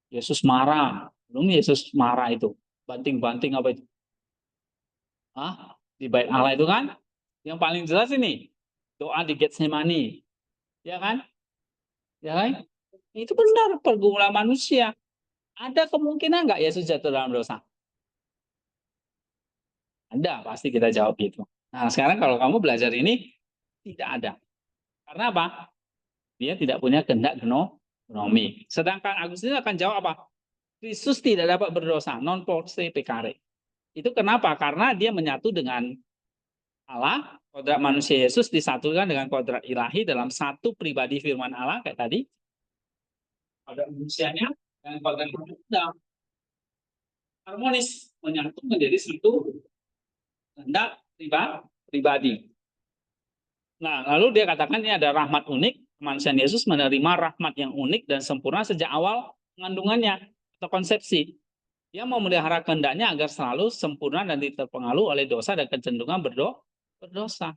Yesus marah. Belum Yesus marah itu. Banting-banting apa itu? Di bait Allah itu kan? Yang paling jelas ini. Doa di Getsemani. Ya kan? Ya kan? Itu benar pergumulan manusia. Ada kemungkinan nggak Yesus jatuh dalam dosa? Ada, pasti kita jawab itu. Nah, sekarang kalau kamu belajar ini, tidak ada. Karena apa? Dia tidak punya kehendak genomi. Sedangkan Agustinus akan jawab apa? Kristus tidak dapat berdosa, non posse peccare. Itu kenapa? Karena dia menyatu dengan Allah, kodrat manusia Yesus disatukan dengan kodrat ilahi dalam satu pribadi firman Allah, kayak tadi. Kodrat manusianya dan kodrat Allah harmonis, menyatu menjadi satu kehendak pribadi. Nah, lalu dia katakan ini ada rahmat unik. Kemanusiaan Yesus menerima rahmat yang unik dan sempurna sejak awal pengandungannya atau konsepsi. Dia mau memelihara kehendaknya agar selalu sempurna dan tidak terpengaruh oleh dosa dan kecenderungan berdosa.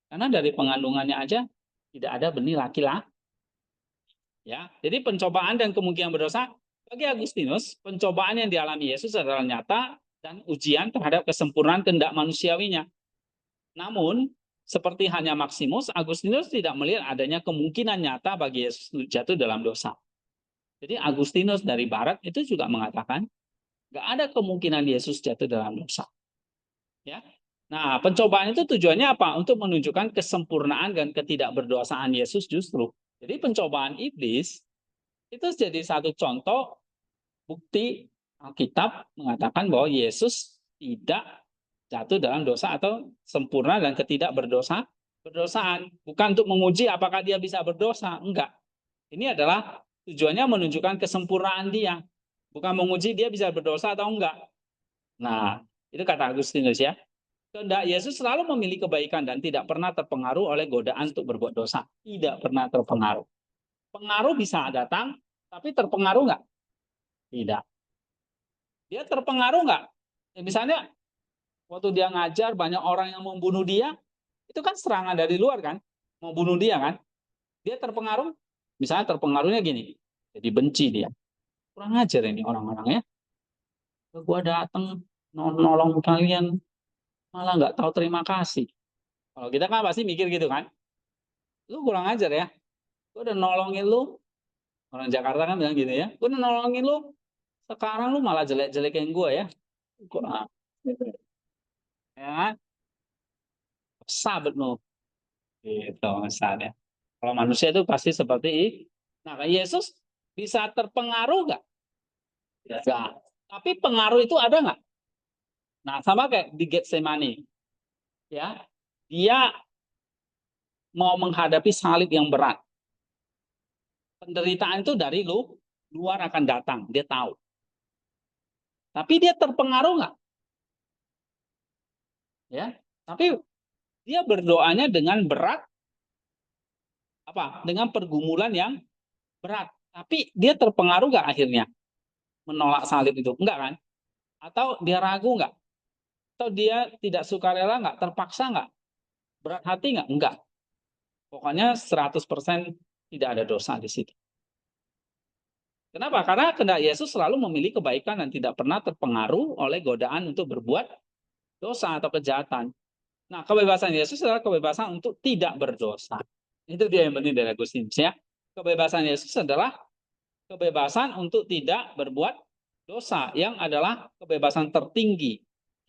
Karena dari pengandungannya aja tidak ada benih laki-laki. Ya, jadi pencobaan dan kemungkinan berdosa bagi Agustinus, pencobaan yang dialami Yesus adalah nyata dan ujian terhadap kesempurnaan kehendak manusiawinya. Namun, seperti hanya Maximus, Agustinus tidak melihat adanya kemungkinan nyata bagi Yesus jatuh dalam dosa. Jadi Agustinus dari Barat itu juga mengatakan nggak ada kemungkinan Yesus jatuh dalam dosa. Ya. Nah, pencobaan itu tujuannya apa? Untuk menunjukkan kesempurnaan dan ketidakberdosaan Yesus justru. Jadi pencobaan iblis itu jadi satu contoh bukti Alkitab mengatakan bahwa Yesus tidak jatuh dalam dosa atau sempurna dan berdosaan. Bukan untuk menguji apakah dia bisa berdosa, enggak. Ini adalah tujuannya menunjukkan kesempurnaan dia, bukan menguji dia bisa berdosa atau enggak. Nah, itu kata Agustinus ya. Kehendak Yesus selalu memilih kebaikan dan tidak pernah terpengaruh oleh godaan untuk berbuat dosa. Tidak pernah terpengaruh. Pengaruh bisa datang, tapi terpengaruh enggak? Tidak. Dia terpengaruh enggak? Ya, misalnya waktu dia ngajar banyak orang yang membunuh dia, itu kan serangan dari luar kan, mau bunuh dia kan. Dia terpengaruh, misalnya terpengaruhnya gini, jadi benci dia. Kurang ajar ini orang-orang ya. Gua datang nolong kalian, malah nggak tahu terima kasih. Kalau kita kan pasti mikir gitu kan, lu kurang ajar ya. Gue udah nolongin lu. Orang Jakarta kan bilang gitu ya. Gue udah nolongin lu. Sekarang lu malah jelek-jelekin gue ya. Gitu. Ya kan? Sabet lu. Gitu misalnya. Kalau manusia itu pasti seperti itu. Nah, Yesus bisa terpengaruh nggak? Nggak. Tapi pengaruh itu ada nggak? Nah, sama kayak di Getsemani. Ya, dia mau menghadapi salib yang berat. Penderitaan itu dari luar akan datang. Dia tahu. Tapi dia terpengaruh nggak? Ya, tapi dia berdoanya dengan berat, apa? Dengan pergumulan yang berat. Tapi dia terpengaruh nggak akhirnya menolak salib itu? Enggak kan? Atau dia ragu nggak? Atau dia tidak sukarela nggak? Terpaksa nggak? Berat hati nggak? Enggak. Pokoknya 100% tidak ada dosa di situ. Kenapa? Karena kehendak Yesus selalu memilih kebaikan dan tidak pernah terpengaruh oleh godaan untuk berbuat dosa atau kejahatan. Nah, kebebasan Yesus adalah kebebasan untuk tidak berdosa. Itu dia yang penting dari Agustinus ya. Kebebasan Yesus adalah kebebasan untuk tidak berbuat dosa, yang adalah kebebasan tertinggi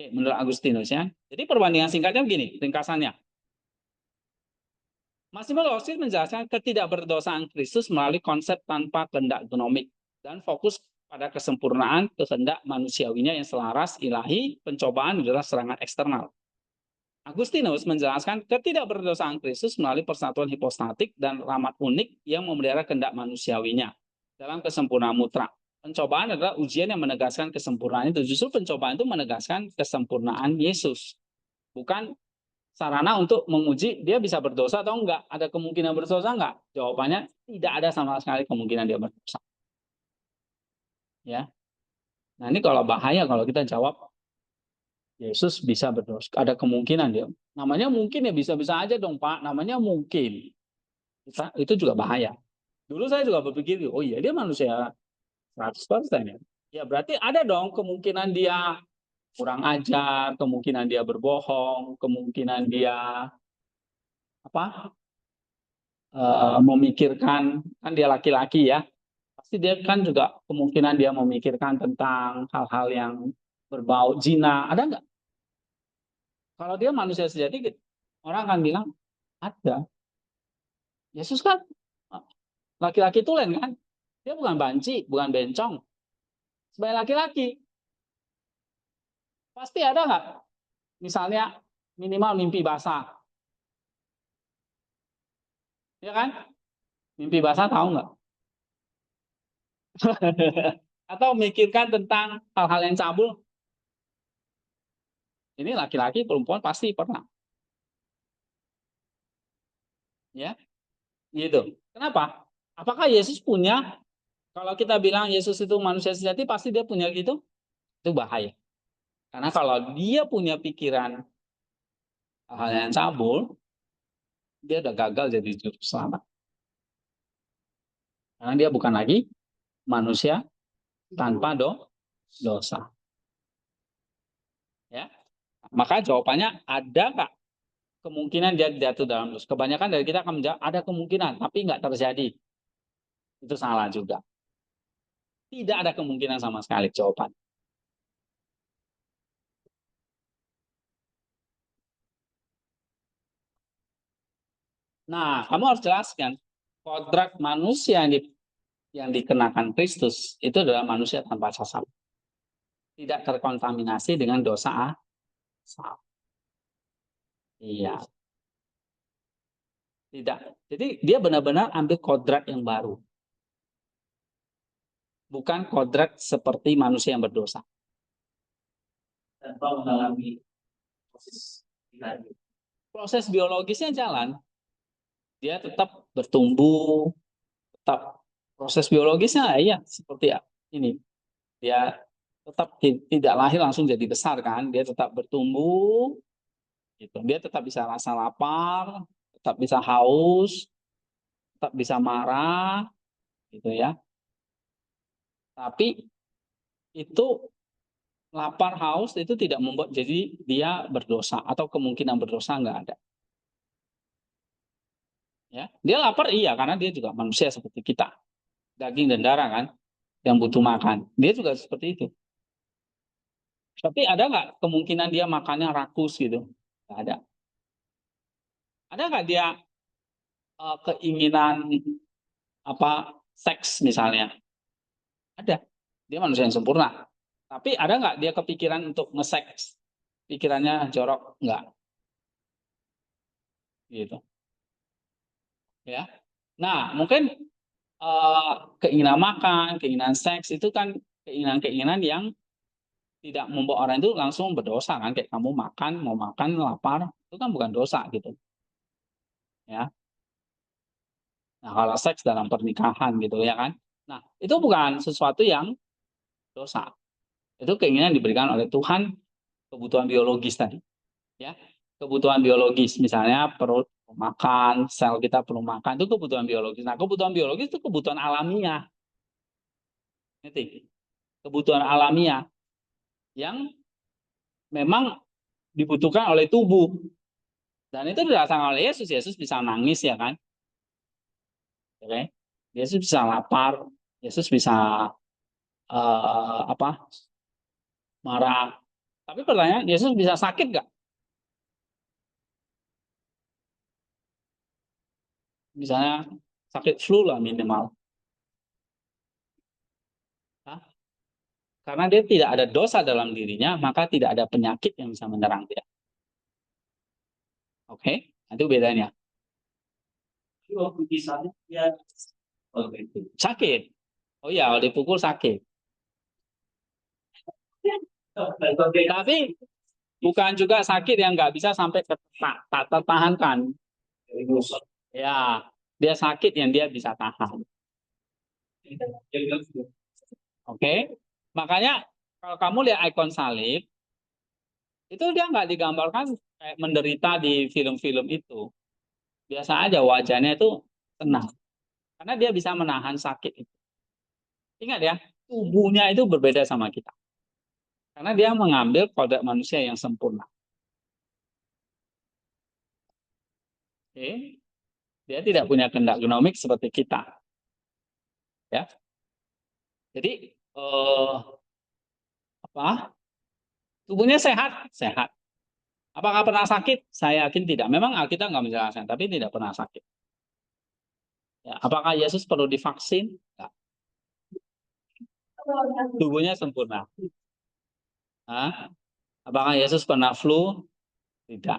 menurut Agustinus ya. Jadi perbandingan singkatnya begini, ringkasannya. Maximus Locis menjelaskan ketidakberdosaan Kristus melalui konsep tanpa kehendak genomik dan fokus pada kesempurnaan kehendak manusiawinya yang selaras ilahi. Pencobaan adalah serangan eksternal. Agustinus menjelaskan ketidakberdosaan Kristus melalui persatuan hipostatik dan rahmat unik yang memelihara kehendak manusiawinya dalam kesempurnaan mutlak. Pencobaan adalah ujian yang menegaskan kesempurnaan itu. Justru pencobaan itu menegaskan kesempurnaan Yesus, bukan sarana untuk menguji dia bisa berdosa atau enggak. Ada kemungkinan berdosa enggak? Jawabannya tidak ada sama sekali kemungkinan dia berdosa. Ya. Nah, ini kalau bahaya kalau kita jawab Yesus bisa berdosa. Ada kemungkinan dia. Namanya mungkin ya, bisa-bisa aja dong, Pak. Namanya mungkin. Itu juga bahaya. Dulu saya juga berpikir, oh iya dia manusia 100% ya. Ya berarti ada dong kemungkinan dia kurang ajar, kemungkinan dia berbohong, kemungkinan dia apa? Memikirkan, kan dia laki-laki ya, pasti dia kan juga kemungkinan dia memikirkan tentang hal-hal yang berbau zina, ada nggak? Kalau dia manusia sejati, orang akan bilang ada. Yesus kan laki-laki tulen kan, dia bukan banci, bukan bencong. Sebagai laki-laki, pasti ada nggak? Misalnya minimal mimpi basah, ya kan? Mimpi basah tahu nggak? Atau mikirkan tentang hal-hal yang cabul. Ini laki-laki, perempuan pasti pernah. Ya, gitu. Kenapa? Apakah Yesus punya? Kalau kita bilang Yesus itu manusia sejati, pasti dia punya gitu? Itu bahaya. Karena kalau dia punya pikiran hal yang cabul, dia udah gagal jadi juru selamat. Karena dia bukan lagi manusia tanpa dosa. Ya, maka jawabannya ada nggak kemungkinan dia jatuh dalam dosa? Kebanyakan dari kita akan menjawab ada kemungkinan, tapi nggak terjadi. Itu salah juga. Tidak ada kemungkinan sama sekali jawaban. Nah, kamu harus jelaskan kodrat manusia yang dikenakan Kristus itu adalah manusia tanpa cacat, tidak terkontaminasi dengan dosa asal. Iya, tidak. Jadi dia benar-benar ambil kodrat yang baru, bukan kodrat seperti manusia yang berdosa. Tanpa mengalami proses biologisnya jalan, dia tetap bertumbuh, tetap proses biologisnya ya seperti ini. Dia tetap tidak lahir langsung jadi besar kan, dia tetap bertumbuh, gitu. Dia tetap bisa rasa lapar, tetap bisa haus, tetap bisa marah, gitu ya. Tapi itu lapar haus itu tidak membuat jadi dia berdosa atau kemungkinan berdosa nggak ada. Ya, dia lapar iya karena dia juga manusia seperti kita, daging dan darah kan, yang butuh makan. Dia juga seperti itu. Tapi ada nggak kemungkinan dia makannya rakus gitu? Nggak ada. Ada nggak dia keinginan apa seks misalnya? Ada. Dia manusia yang sempurna. Tapi ada nggak dia kepikiran untuk nge-seks? Pikirannya jorok? Nggak. Gitu. Ya. Nah, mungkin keinginan makan, keinginan seks itu kan keinginan-keinginan yang tidak membawa orang itu langsung berdosa kan, kayak kamu makan, mau makan, lapar, itu kan bukan dosa gitu. Ya. Nah, kalau seks dalam pernikahan gitu ya kan. Nah, itu bukan sesuatu yang dosa. Itu keinginan diberikan oleh Tuhan, kebutuhan biologis tadi. Ya. Kebutuhan biologis misalnya perut makan, sel kita perlu makan, itu kebutuhan biologis. Nah, kebutuhan biologis itu kebutuhan alamiah. Ngerti? Kebutuhan alamiah yang memang dibutuhkan oleh tubuh. Dan itu dirasakan oleh Yesus. Yesus bisa nangis ya kan. Oke. Yesus bisa lapar. Yesus bisa apa marah. Tapi pertanyaan, Yesus bisa sakit nggak? Misalnya sakit flu lah minimal. Hah? Karena dia tidak ada dosa dalam dirinya, maka tidak ada penyakit yang bisa menyerang dia. Oke, itu bedanya. Sakit. Oh iya, kalau dipukul sakit. Tapi bukan juga sakit yang nggak bisa sampai tak tertahankan. Ya, dia sakit yang dia bisa tahan. Oke, makanya kalau kamu lihat ikon salib, itu dia nggak digambarkan kayak menderita di film-film itu. Biasa aja wajahnya itu tenang, karena dia bisa menahan sakit itu. Ingat ya, tubuhnya itu berbeda sama kita, karena dia mengambil kodrat manusia yang sempurna. Oke, dia tidak punya kehendak genomik seperti kita, ya. Jadi apa? Tubuhnya sehat, sehat. Apakah pernah sakit? Saya yakin tidak. Memang Alkitab nggak menjelaskan, tapi tidak pernah sakit. Ya, apakah Yesus perlu divaksin? Enggak. Tubuhnya sempurna. Hah? Apakah Yesus pernah flu? Tidak.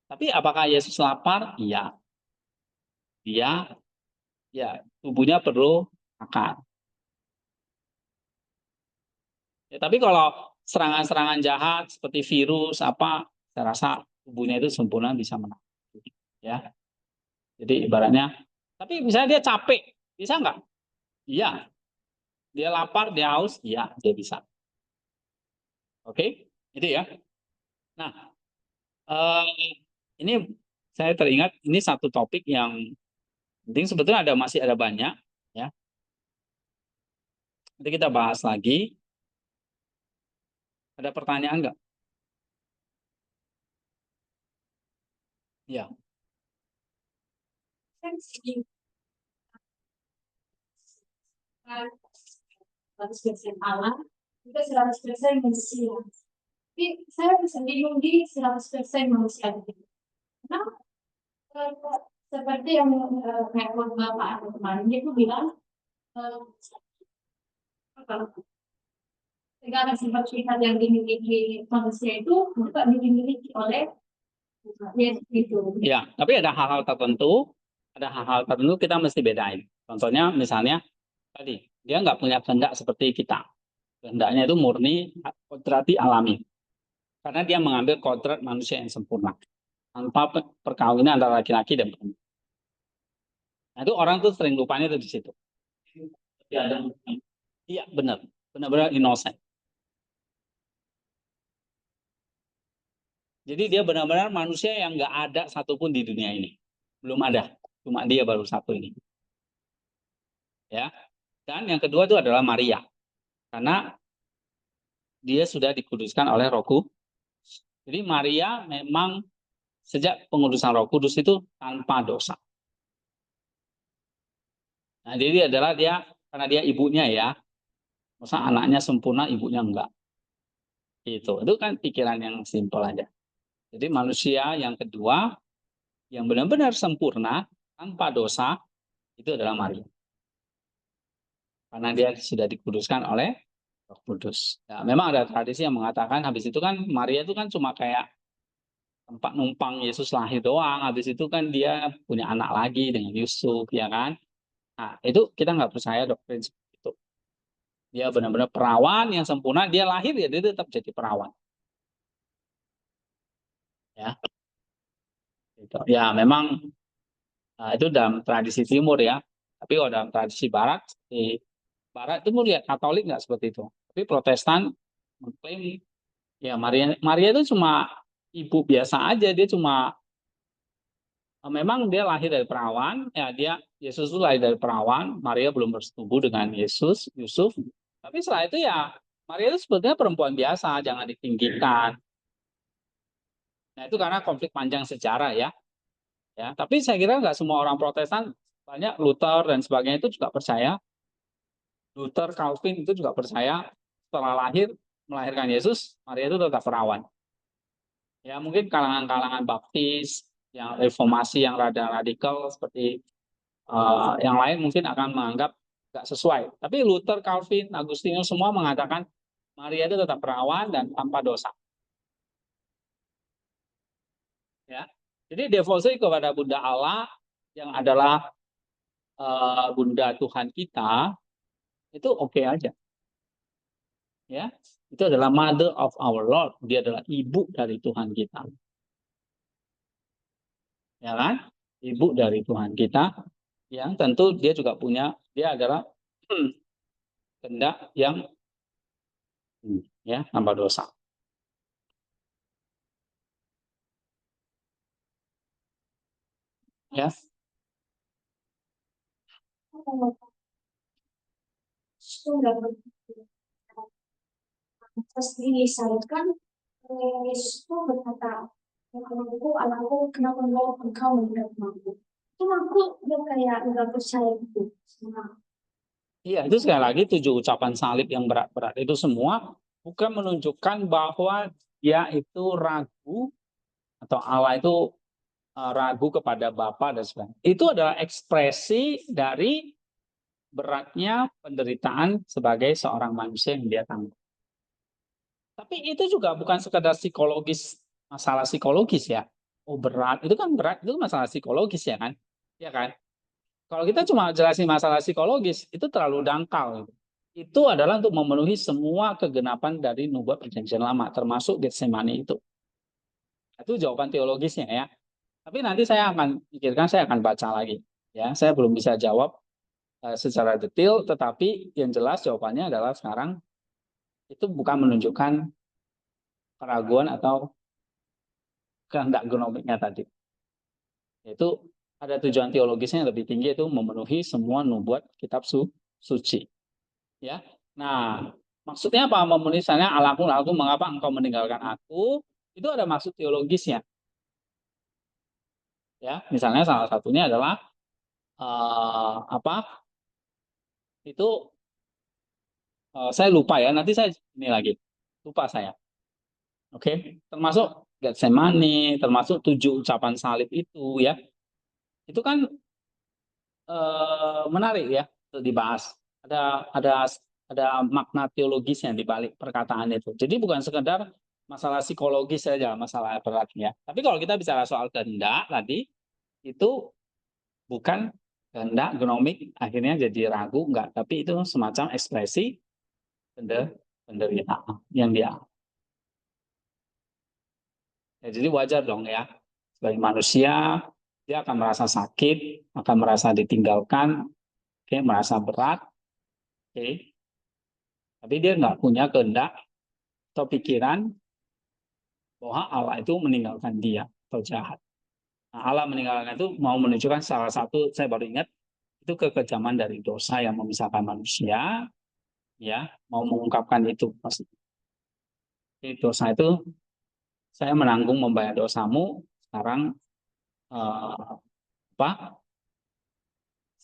Tapi apakah Yesus lapar? Iya. Dia, ya, tubuhnya perlu makan. Ya, tapi kalau serangan-serangan jahat seperti virus apa, saya rasa tubuhnya itu sempurna bisa menang. Ya, jadi ibaratnya. Tapi misalnya dia capek, bisa nggak? Iya. Dia lapar, dia haus, iya, dia bisa. Oke, itu ya. Nah, ini saya teringat ini satu topik yang penting sebetulnya masih ada banyak ya. Nanti kita bahas lagi. Ada pertanyaan nggak? Ya. 100% alam, juga 100% manusia. Tapi saya bisa bingung di 100% manusia itu. Nah, seperti yang rekor Bapak kemarin itu bilang, segala sifat-sifat yang dimiliki manusia itu juga dimiliki oleh Yesus itu. Ya, tapi ada hal-hal tertentu kita mesti bedain. Contohnya misalnya tadi, dia nggak punya kehendak seperti kita. Kehendaknya itu murni, kodrati alami. Karena dia mengambil kodrat manusia yang sempurna. Tanpa perkawinan antara laki-laki dan perempuan. Nah, itu orang tuh sering lupanya itu di situ. Iya, benar. Benar-benar innocent. Jadi dia benar-benar manusia yang nggak ada satupun di dunia ini. Belum ada. Cuma dia baru satu ini. Ya. Dan yang kedua itu adalah Maria. Karena dia sudah dikuduskan oleh Roh Kudus. Jadi Maria memang sejak pengudusan Roh Kudus itu tanpa dosa. Nah, jadi adalah dia karena dia ibunya ya, masa anaknya sempurna, ibunya enggak. Itu kan pikiran yang simpel aja. Jadi manusia yang kedua yang benar-benar sempurna tanpa dosa itu adalah Maria. Karena dia sudah dikuduskan oleh Roh Kudus. Ya, memang ada tradisi yang mengatakan habis itu kan Maria itu kan cuma kayak tempat numpang Yesus lahir doang. Habis itu kan dia punya anak lagi dengan Yusuf, ya kan? Nah, itu kita nggak percaya doktrin seperti itu. Dia benar-benar perawan yang sempurna. Dia lahir ya dia tetap jadi perawan. Ya, gitu. Ya memang itu dalam tradisi Timur ya. Tapi kalau dalam tradisi Barat, di Barat itu melihat Katolik nggak seperti itu. Tapi Protestan mengklaim ya Maria Maria itu cuma ibu biasa aja. Dia cuma memang dia lahir dari perawan. Ya dia Yesus itu lahir dari perawan. Maria belum bersetubuh dengan Yesus Yusuf. Tapi setelah itu ya Maria itu sebetulnya perempuan biasa, jangan ditinggikan. Nah itu karena konflik panjang sejarah ya. Ya, tapi saya kira nggak semua orang Protestan, banyak Luther dan sebagainya itu juga percaya. Luther, Calvin itu juga percaya setelah lahir melahirkan Yesus, Maria itu tetap perawan. Ya mungkin kalangan-kalangan Baptis, yang reformasi yang rada radikal seperti yang lain mungkin akan menganggap nggak sesuai. Tapi Luther, Calvin, Agustinus semua mengatakan Maria itu tetap perawan dan tanpa dosa. Ya, jadi devosi kepada Bunda Allah yang adalah Bunda Tuhan kita itu oke aja. Ya, itu adalah Mother of our Lord. Dia adalah ibu dari Tuhan kita. Ya kan? Ibu dari Tuhan kita yang tentu dia juga punya, dia adalah kehendak yang ya tanpa dosa. Ya. Terus disalutkan, Yesus itu berkata, anakku, kenapa engkau menghadap aku? Itu aku udah kayak nggak percaya gitu. Iya, itu sekali lagi 7 ucapan salib yang berat-berat itu semua bukan menunjukkan bahwa dia itu ragu atau Allah itu ragu kepada Bapa dan sebagainya. Itu adalah ekspresi dari beratnya penderitaan sebagai seorang manusia yang dia tanggung. Tapi itu juga bukan sekedar psikologis, masalah psikologis ya. Oh berat, itu kan berat, itu masalah psikologis ya kan? Ya kan? Kalau kita cuma jelasin masalah psikologis, itu terlalu dangkal. Itu adalah untuk memenuhi semua kegenapan dari nubuat perjanjian lama, termasuk Getsemani itu. Itu jawaban teologisnya ya. Tapi nanti saya akan pikirkan, saya akan baca lagi. Ya, saya belum bisa jawab secara detail, tetapi yang jelas jawabannya adalah sekarang itu bukan menunjukkan keraguan atau kehendak genomiknya tadi. Itu ada tujuan teologisnya yang lebih tinggi, itu memenuhi semua nubuat kitab suci. Ya, nah maksudnya apa? Memenuhi misalnya Allahku, mengapa engkau meninggalkan aku? Itu ada maksud teologisnya. Ya, misalnya salah satunya adalah apa? Itu saya lupa ya. Nanti saya ini lagi lupa saya. Oke, termasuk Getsemani, termasuk 7 ucapan salib itu ya. Itu kan menarik ya untuk dibahas. Ada makna teologisnya di balik perkataan itu. Jadi bukan sekedar masalah psikologis saja, masalah beratnya. Tapi kalau kita bicara soal kehendak tadi, itu bukan kehendak genomik akhirnya jadi ragu, enggak. Tapi itu semacam ekspresi penderitaan yang dia. Ya, jadi wajar dong ya, sebagai manusia dia akan merasa sakit, akan merasa ditinggalkan, okay, merasa berat, okay. Tapi dia nggak punya kehendak atau pikiran bahwa Allah itu meninggalkan dia atau jahat. Nah, Allah meninggalkan itu mau menunjukkan salah satu, saya baru ingat, itu kekejaman dari dosa yang memisahkan manusia, ya mau mengungkapkan itu pasti. Dosa itu saya menanggung membayar dosamu, sekarang apa?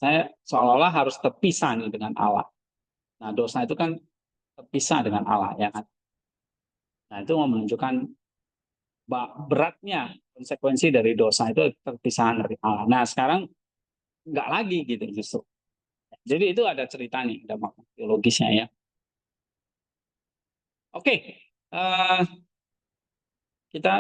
saya seolah-olah harus terpisah nih dengan Allah. Nah, dosa itu kan terpisah dengan Allah, ya kan? Nah, itu menunjukkan beratnya konsekuensi dari dosa itu terpisah dari Allah. Nah, sekarang nggak lagi gitu justru. Jadi itu ada ceritanya, ada makna teologisnya ya. Oke, kita